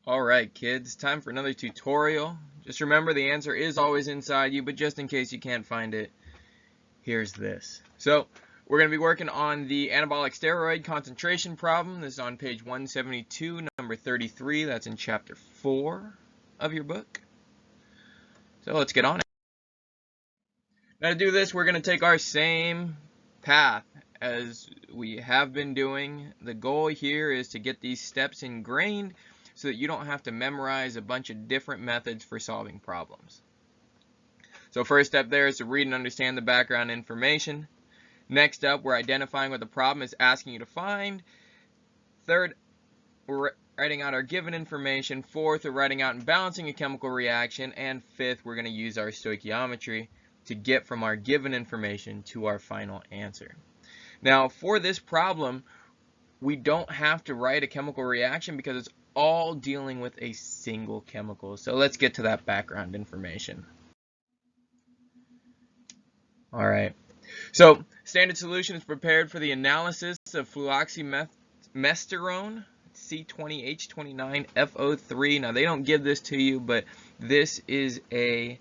Alright kids, time for another tutorial. Just remember the answer is always inside you, but just in case you can't find it, here's this. So we're going to be working on the anabolic steroid concentration problem. This is on page 172, number 33. That's in chapter 4 of your book. So let's get on it. Now to do this, we're going to take our same path as we have been doing. The goal here is to get these steps ingrained so that you don't have to memorize a bunch of different methods for solving problems. So first step there is to read and understand the background information. Next up, we're identifying what the problem is asking you to find. Third, we're writing out our given information. Fourth, we're writing out and balancing a chemical reaction. And fifth, we're going to use our stoichiometry to get from our given information to our final answer. Now, for this problem, we don't have to write a chemical reaction because it's all dealing with a single chemical. So let's get to that background information. All right. So standard solution is prepared for the analysis of fluoxymesterone, Ch.4. Now they don't give this to you, but this is a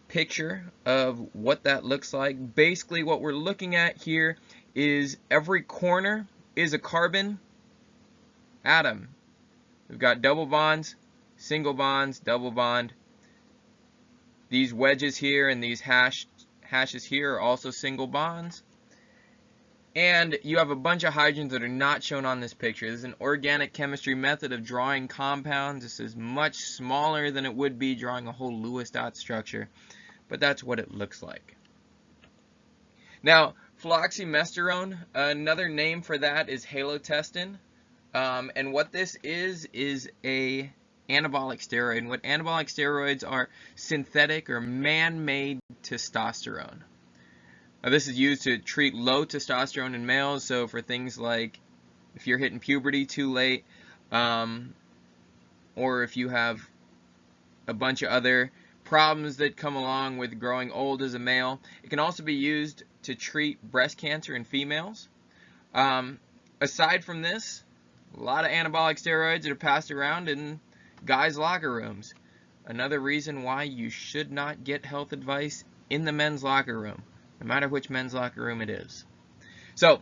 picture of what that looks like. Basically what we're looking at here is every corner is a carbon atom. We've got double bonds, single bonds, double bond. These wedges here and these hashes here are also single bonds. And you have a bunch of hydrogens that are not shown on this picture. This is an organic chemistry method of drawing compounds. This is much smaller than it would be drawing a whole Lewis dot structure, but that's what it looks like. Now, fluoxymesterone, another name for that is halotestin. And what this is a anabolic steroid. And what anabolic steroids are synthetic or man-made testosterone. Now, this is used to treat low testosterone in males. So for things like if you're hitting puberty too late, or if you have a bunch of other problems that come along with growing old as a male. It can also be used to treat breast cancer in females. Aside from this, a lot of anabolic steroids that are passed around in guys' locker rooms. Another reason why you should not get health advice in the men's locker room, no matter which men's locker room it is. So,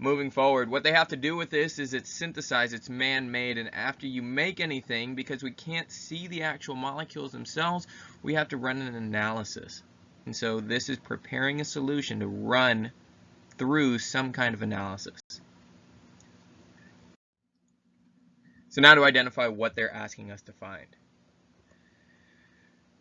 moving forward, what they have to do with this is it's synthesized, it's man-made, and after you make anything, because we can't see the actual molecules themselves, we have to run an analysis. And so this is preparing a solution to run through some kind of analysis. So now to identify what they're asking us to find.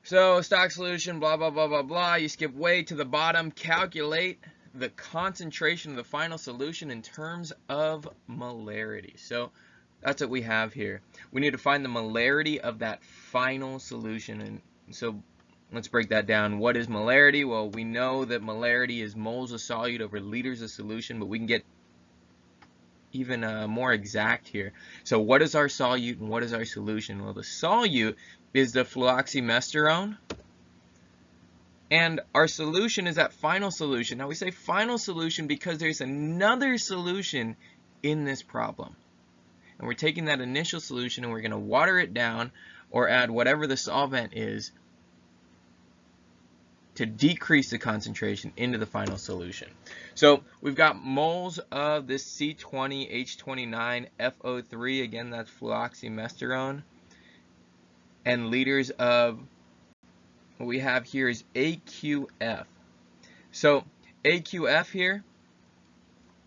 So stock solution, blah, blah, blah, blah, blah. You skip way to the bottom. Calculate the concentration of the final solution in terms of molarity. So that's what we have here. We need to find the molarity of that final solution. And so let's break that down. What is molarity? Well, we know that molarity is moles of solute over liters of solution, but we can get even more exact here. So what is our solute and what is our solution? Well, the solute is the fluoxymesterone, and our solution is that final solution. Now we say final solution because there's another solution in this problem. And we're taking that initial solution and we're going to water it down or add whatever the solvent is to decrease the concentration into the final solution. So we've got moles of this C20H29FO3, again that's fluoxymesterone, and liters of what we have here is AQF. So AQF here,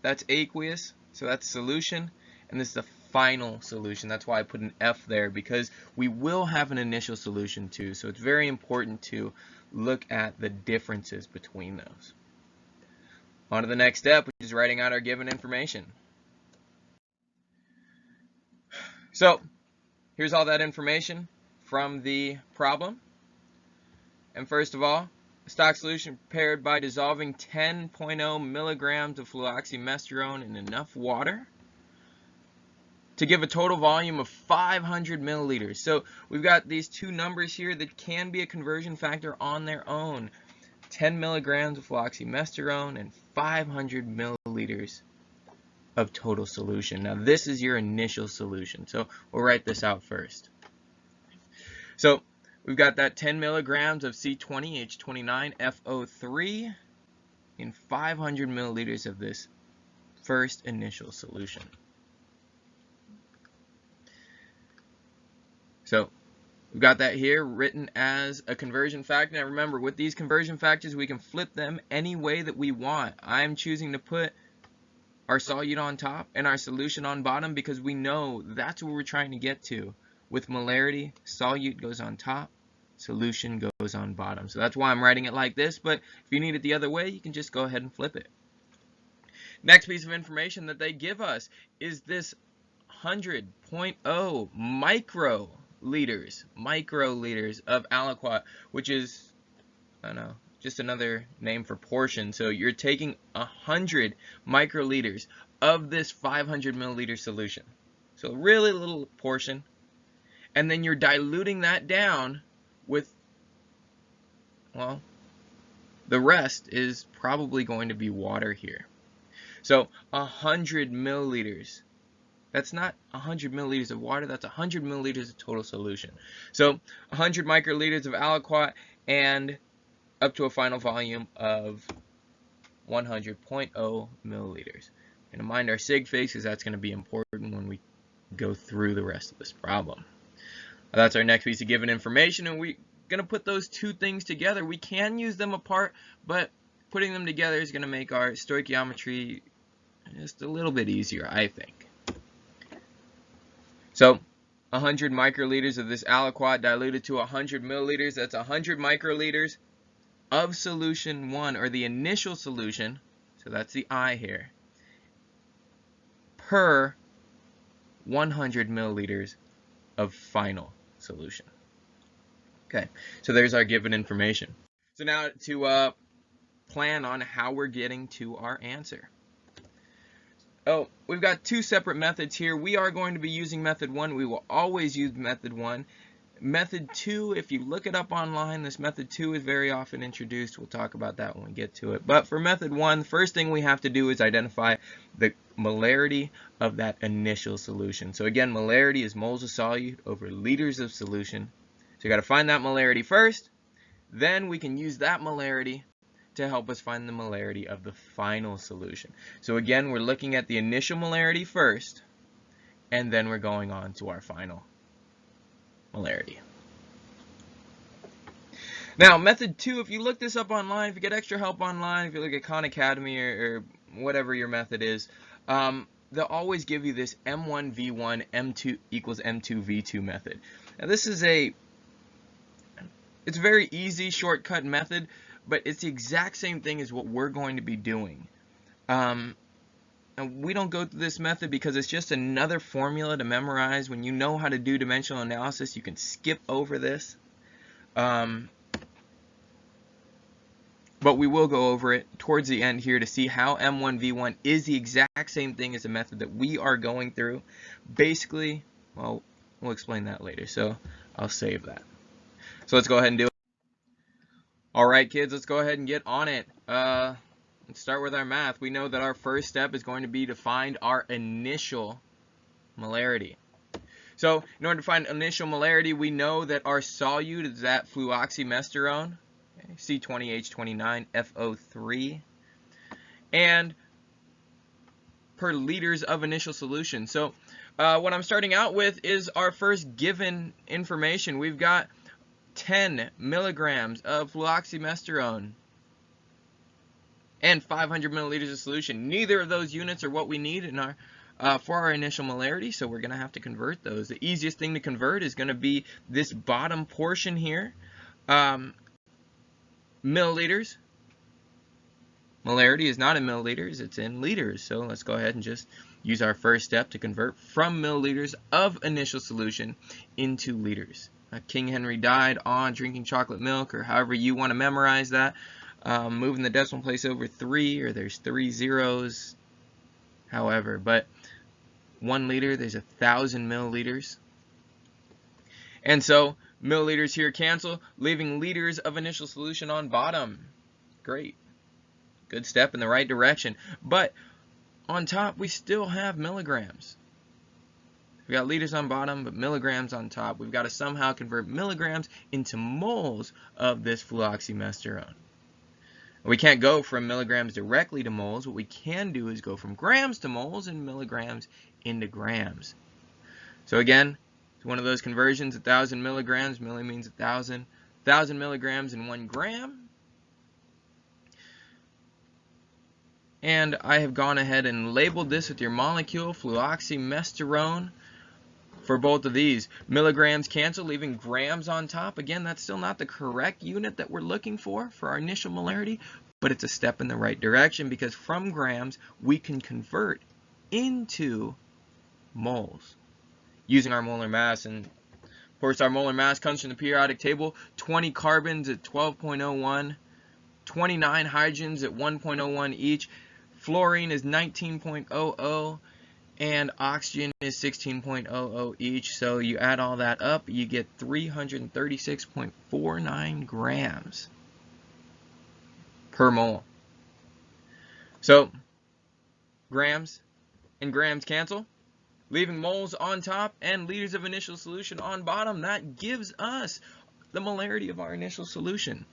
that's aqueous, so that's solution, and this is the final solution. That's why I put an F there, because we will have an initial solution too. So it's very important to look at the differences between those. On to the next step, which is writing out our given information. So here's all that information from the problem. And first of all, a stock solution prepared by dissolving 10.0 milligrams of fluoxymesterone in enough water to give a total volume of 500 milliliters. So we've got these two numbers here that can be a conversion factor on their own. 10 milligrams of fluoxymesterone and 500 milliliters of total solution. Now this is your initial solution, so we'll write this out first. So we've got that 10 milligrams of C20H29FO3 in 500 milliliters of this first initial solution. So we've got that here written as a conversion factor. Now remember, with these conversion factors, we can flip them any way that we want. I'm choosing to put our solute on top and our solution on bottom because we know that's what we're trying to get to. With molarity, solute goes on top, solution goes on bottom. So that's why I'm writing it like this, but if you need it the other way, you can just go ahead and flip it. Next piece of information that they give us is this 100.0 microliters of aliquot, which is, I don't know, just another name for portion. So you're taking 100 microliters of this 500 milliliter solution. So really little portion. And then you're diluting that down with, well, the rest is probably going to be water here. So 100 milliliters. That's not 100 milliliters of water, that's 100 milliliters of total solution. So 100 microliters of aliquot and up to a final volume of 100.0 milliliters. And mind our sig figs because that's going to be important when we go through the rest of this problem. That's our next piece of given information, and we're going to put those two things together. We can use them apart, but putting them together is going to make our stoichiometry just a little bit easier, I think. So 100 microliters of this aliquot diluted to 100 milliliters. That's 100 microliters of solution 1, or the initial solution, so that's the I here, per 100 milliliters of final solution. Okay, so there's our given information. So now to plan on how we're getting to our answer. Oh, we've got two separate methods here. We are going to be using method 1. We will always use method 1. Method 2, if you look it up online, this method 2 is very often introduced. We'll talk about that when we get to it. But for method 1, the first thing we have to do is identify the molarity of that initial solution. So again, molarity is moles of solute over liters of solution. So you got to find that molarity first. Then we can use that molarity to help us find the molarity of the final solution. So again, we're looking at the initial molarity first, and then we're going on to our final molarity. Now, method 2, if you look this up online, if you get extra help online, if you look at Khan Academy or whatever your method is, they'll always give you this M1V1 M2 equals M2 V2 method. Now this is it's a very easy shortcut method, but it's the exact same thing as what we're going to be doing. And we don't go through this method because it's just another formula to memorize. When you know how to do dimensional analysis, you can skip over this. But we will go over it towards the end here to see how M1V1 is the exact same thing as the method that we are going through. Basically, well, we'll explain that later, so I'll save that. So let's go ahead and do it. Alright kids, let's go ahead and get on it. Let's start with our math. We know that our first step is going to be to find our initial molarity. So in order to find initial molarity, we know that our solute is that fluoxymesterone, okay, C20H29FO3, and per liters of initial solution. So what I'm starting out with is our first given information. We've got 10 milligrams of fluoxymesterone and 500 milliliters of solution. Neither of those units are what we need in our for our initial molarity, so we're going to have to convert those. The easiest thing to convert is going to be this bottom portion here, milliliters. Molarity is not in milliliters, it's in liters. So let's go ahead and just use our first step to convert from milliliters of initial solution into liters. King Henry died on drinking chocolate milk, or however you want to memorize that. Moving the decimal place over 3, or there's 3 zeros, however. But 1 liter, there's 1,000 milliliters. And so milliliters here cancel, leaving liters of initial solution on bottom. Great. Good step in the right direction. But On top, we still have milligrams. We got liters on bottom, but milligrams on top. We've got to somehow convert milligrams into moles of this fluoxymesterone. We can't go from milligrams directly to moles. What we can do is go from grams to moles and milligrams into grams. So again, it's one of those conversions, 1,000 milligrams, milli means 1,000. 1,000 milligrams in 1 gram. And I have gone ahead and labeled this with your molecule, fluoxymesterone, for both of these. Milligrams cancel, leaving grams on top. Again, that's still not the correct unit that we're looking for our initial molarity, but it's a step in the right direction because from grams, we can convert into moles using our molar mass. And of course, our molar mass comes from the periodic table. 20 carbons at 12.01, 29 hydrogens at 1.01 each. Fluorine is 19.00, and oxygen is 16.00 each. So you add all that up, you get 336.49 grams per mole. So grams and grams cancel, leaving moles on top and liters of initial solution on bottom. That gives us the molarity of our initial solution.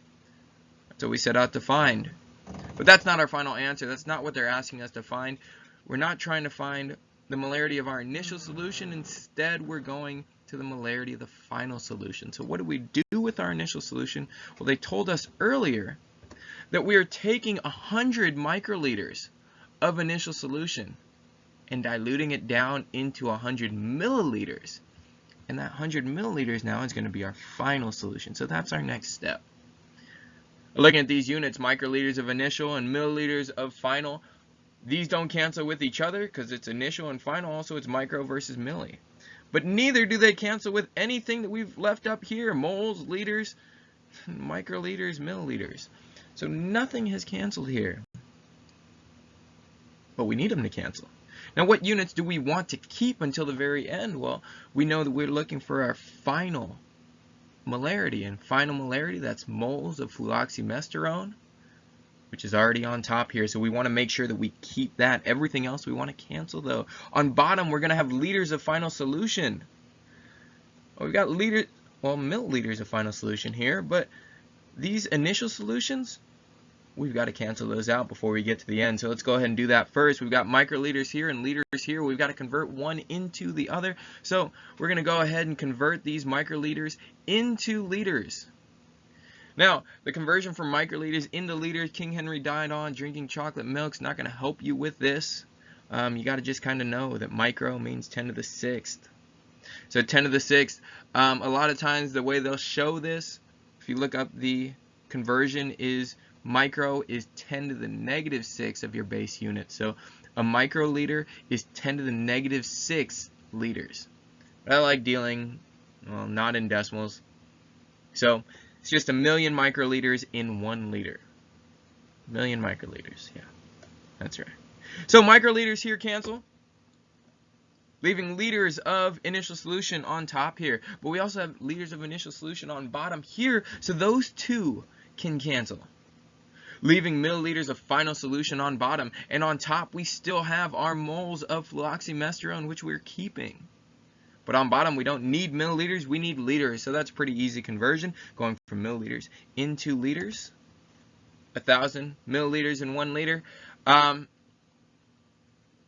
That's what we set out to find. But that's not our final answer. That's not what they're asking us to find. We're not trying to find the molarity of our initial solution. Instead, we're going to the molarity of the final solution. So what do we do with our initial solution? Well, they told us earlier that we are taking 100 microliters of initial solution and diluting it down into 100 milliliters. And that 100 milliliters now is going to be our final solution. So that's our next step. Looking at these units, microliters of initial and milliliters of final, these don't cancel with each other because it's initial and final. Also, it's micro versus milli. But neither do they cancel with anything that we've left up here, moles, liters, microliters, milliliters. So nothing has canceled here. But we need them to cancel. Now, what units do we want to keep until the very end? Well, we know that we're looking for our final molarity. And final molarity, that's moles of fluoxymesterone, which is already on top here. So we want to make sure that we keep that. Everything else we want to cancel, though. On bottom, we're going to have liters of final solution. Well, we've got milliliters of final solution here, but these initial solutions, we've got to cancel those out before we get to the end. So let's go ahead and do that first. We've got microliters here and liters here. We've got to convert one into the other. So we're going to go ahead and convert these microliters into liters. Now, the conversion from microliters into liters, King Henry died on drinking chocolate milk, is not going to help you with this. You got to just kind of know that micro means 10 to the 6th. So 10 to the 6th, a lot of times the way they'll show this, if you look up the conversion, is micro is 10 to the negative 6 of your base unit. So a microliter is 10 to the negative 6 liters. But I like dealing, well, not in decimals. So it's just 1,000,000 microliters in 1 liter. 1,000,000 microliters, yeah, that's right. So microliters here cancel, leaving liters of initial solution on top here. But we also have liters of initial solution on bottom here, so those two can cancel, leaving milliliters of final solution on bottom. And on top, we still have our moles of fluoxymesterone, which we're keeping. But on bottom, we don't need milliliters, we need liters. So that's a pretty easy conversion, going from milliliters into liters. 1,000 milliliters in 1 liter.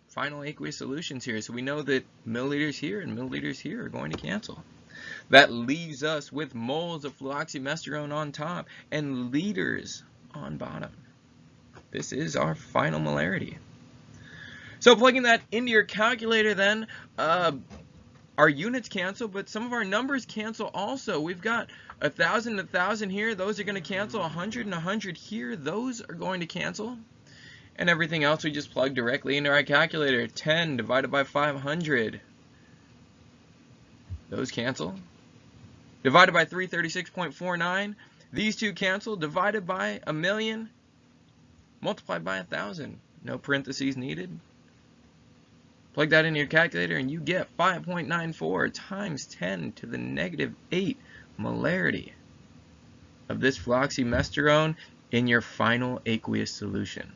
Final aqueous solutions here. So we know that milliliters here and milliliters here are going to cancel. That leaves us with moles of fluoxymesterone on top and liters on bottom. This is our final molarity. So plugging that into your calculator then, our units cancel, but some of our numbers cancel also. We've got 1,000 and 1,000 here. Those are going to cancel. 100 and 100 here. Those are going to cancel. And everything else we just plug directly into our calculator. 10 divided by 500. Those cancel. Divided by 336.49. These two cancel. Divided by 1,000,000. Multiplied by 1,000. No parentheses needed. Plug that into your calculator and you get 5.94 times 10 to the negative 8 molarity of this fluoxymesterone in your final aqueous solution.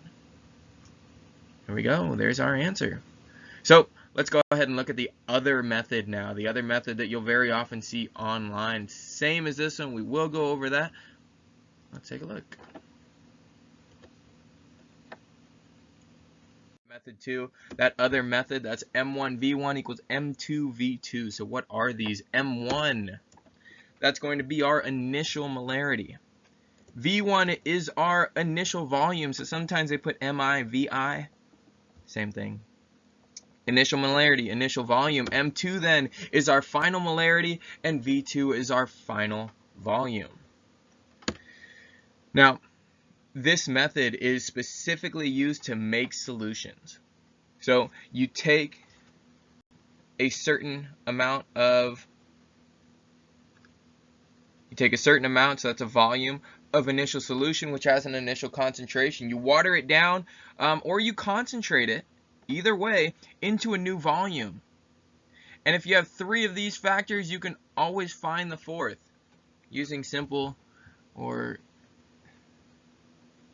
There we go. There's our answer. So let's go ahead and look at the other method now. The other method that you'll very often see online. Same as this one. We will go over that. Let's take a look. Method 2, that other method, that's M1V1 equals M2V2. So what are these? M1, that's going to be our initial molarity. V1 is our initial volume, so sometimes they put MI, VI, same thing. Initial molarity, initial volume. M2 then is our final molarity, and V2 is our final volume. Now, this method is specifically used to make solutions. So you take a certain amount, so that's a volume of initial solution, which has an initial concentration. You water it down, or you concentrate it, either way, into a new volume. And if you have 3 of these factors, you can always find the 4th using simple, or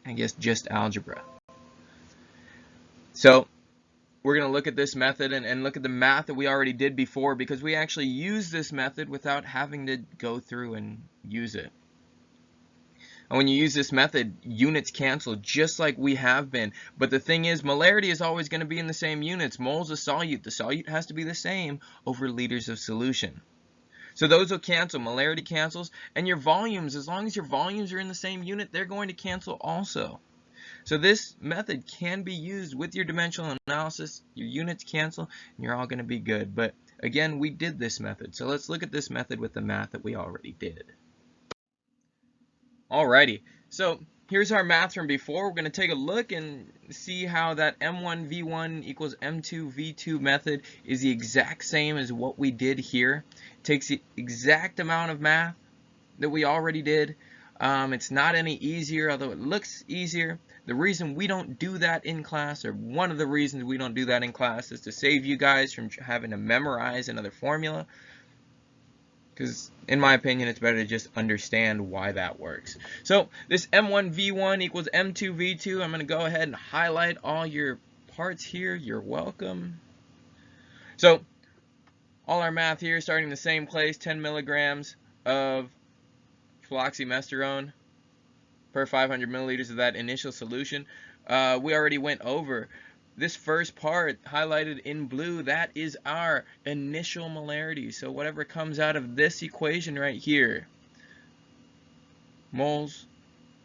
I guess just algebra. So we're going to look at this method and look at the math that we already did before, because we actually use this method without having to go through and use it. And when you use this method, units cancel just like we have been. But the thing is, molarity is always going to be in the same units. Moles of solute. The solute has to be the same over liters of solution. So those will cancel. Molarity cancels. And your volumes, as long as your volumes are in the same unit, they're going to cancel also. So this method can be used with your dimensional analysis. Your units cancel, and you're all going to be good. But again, we did this method. So let's look at this method with the math that we already did. Alrighty, so here's our math from before. We're going to take a look and see how that M1V1 equals M2V2 method is the exact same as what we did here. It takes the exact amount of math that we already did. It's not any easier, although it looks easier. The reason we don't do that in class, or one of the reasons we don't do that in class, is to save you guys from having to memorize another formula. Because in my opinion, it's better to just understand why that works. So this M1V1 equals M2V2. I'm going to go ahead and highlight all your parts here. You're welcome. So all our math here, starting in the same place, 10 milligrams of fluoxymesterone per 500 milliliters of that initial solution. We already went over this first part highlighted in blue. That is our initial molarity. So whatever comes out of this equation right here, moles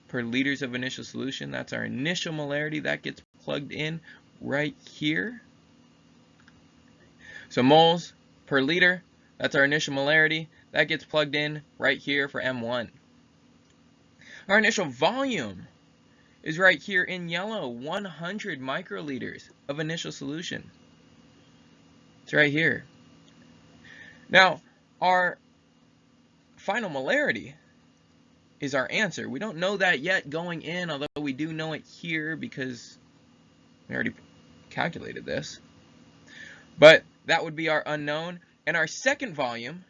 per liters of initial solution, that's our initial molarity. That gets plugged in right here. So moles per liter, that's our initial molarity. That gets plugged in right here for M1. Our initial volume is right here in yellow, 100 microliters of initial solution. It's right here. Now, our final molarity is our answer. We don't know that yet going in, although we do know it here because we already calculated this. But that would be our unknown. And our second volume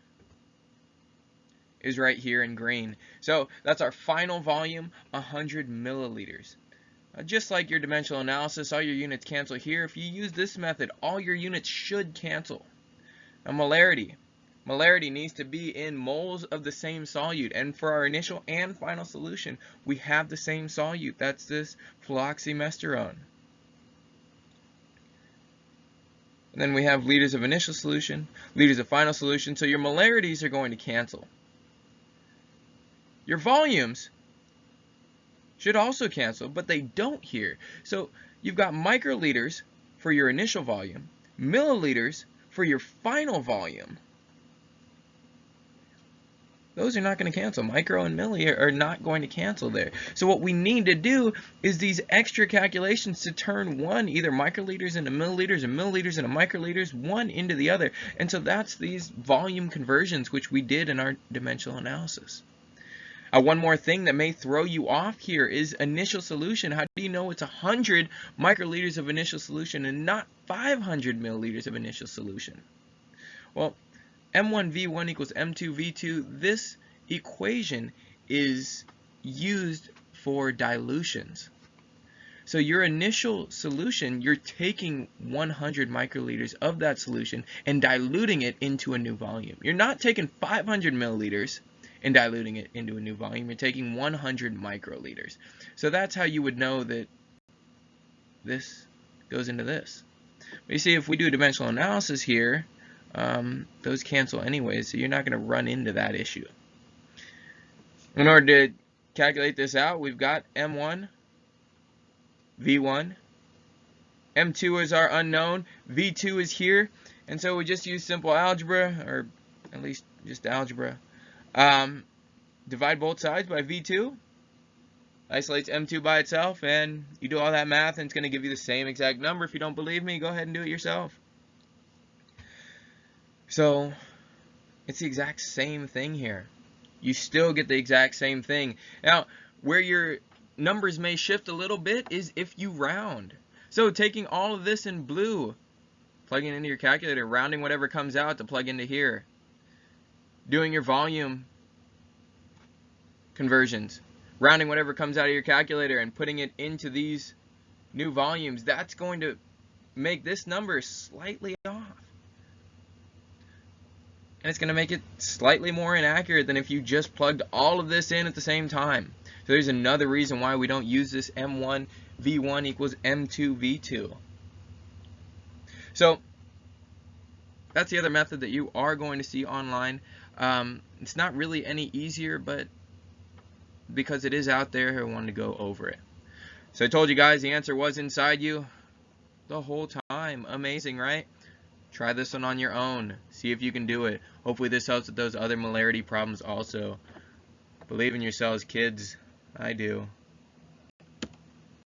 is right here in green. So that's our final volume, 100 milliliters. Just like your dimensional analysis, all your units cancel here. If you use this method, all your units should cancel. Now molarity. Molarity needs to be in moles of the same solute. And for our initial and final solution, we have the same solute. That's this fluoxymesterone. And then we have liters of initial solution, liters of final solution. So your molarities are going to cancel. Your volumes should also cancel, but they don't here. So you've got microliters for your initial volume, milliliters for your final volume. Those are not going to cancel. Micro and milli are not going to cancel there. So what we need to do is these extra calculations to turn one, either microliters into milliliters and milliliters into microliters, one into the other. And so that's these volume conversions, which we did in our dimensional analysis. One more thing that may throw you off here is initial solution. How do you know it's 100 microliters of initial solution and not 500 milliliters of initial solution? Well, M1V1 equals M2V2. This equation is used for dilutions. So your initial solution, you're taking 100 microliters of that solution and diluting it into a new volume. You're not taking 500 milliliters and diluting it into a new volume. You're taking 100 microliters. So that's how you would know that this goes into this. But you see, if we do dimensional analysis here, those cancel anyway, so you're not going to run into that issue. In order to calculate this out, we've got M1, V1, M2 is our unknown, V2 is here, and so we just use simple algebra, or at least just algebra. Divide both sides by V2, isolates M2 by itself, and you do all that math and it's going to give you the same exact number. If you don't believe me, go ahead and do it yourself. So it's the exact same thing here. You still get the exact same thing. Now, where your numbers may shift a little bit is if you round. So taking all of this in blue, plugging it into your calculator, rounding whatever comes out to plug into here, doing your volume conversions, rounding whatever comes out of your calculator and putting it into these new volumes, that's going to make this number slightly off. And it's going to make it slightly more inaccurate than if you just plugged all of this in at the same time. So there's another reason why we don't use this M1 V1 equals M2 V2. So that's the other method that you are going to see online. It's not really any easier, but because it is out there, I wanted to go over it. So I told you guys the answer was inside you the whole time. Amazing, right? Try this one on your own. See if you can do it. Hopefully this helps with those other molarity problems also. Believe in yourselves, kids. I do.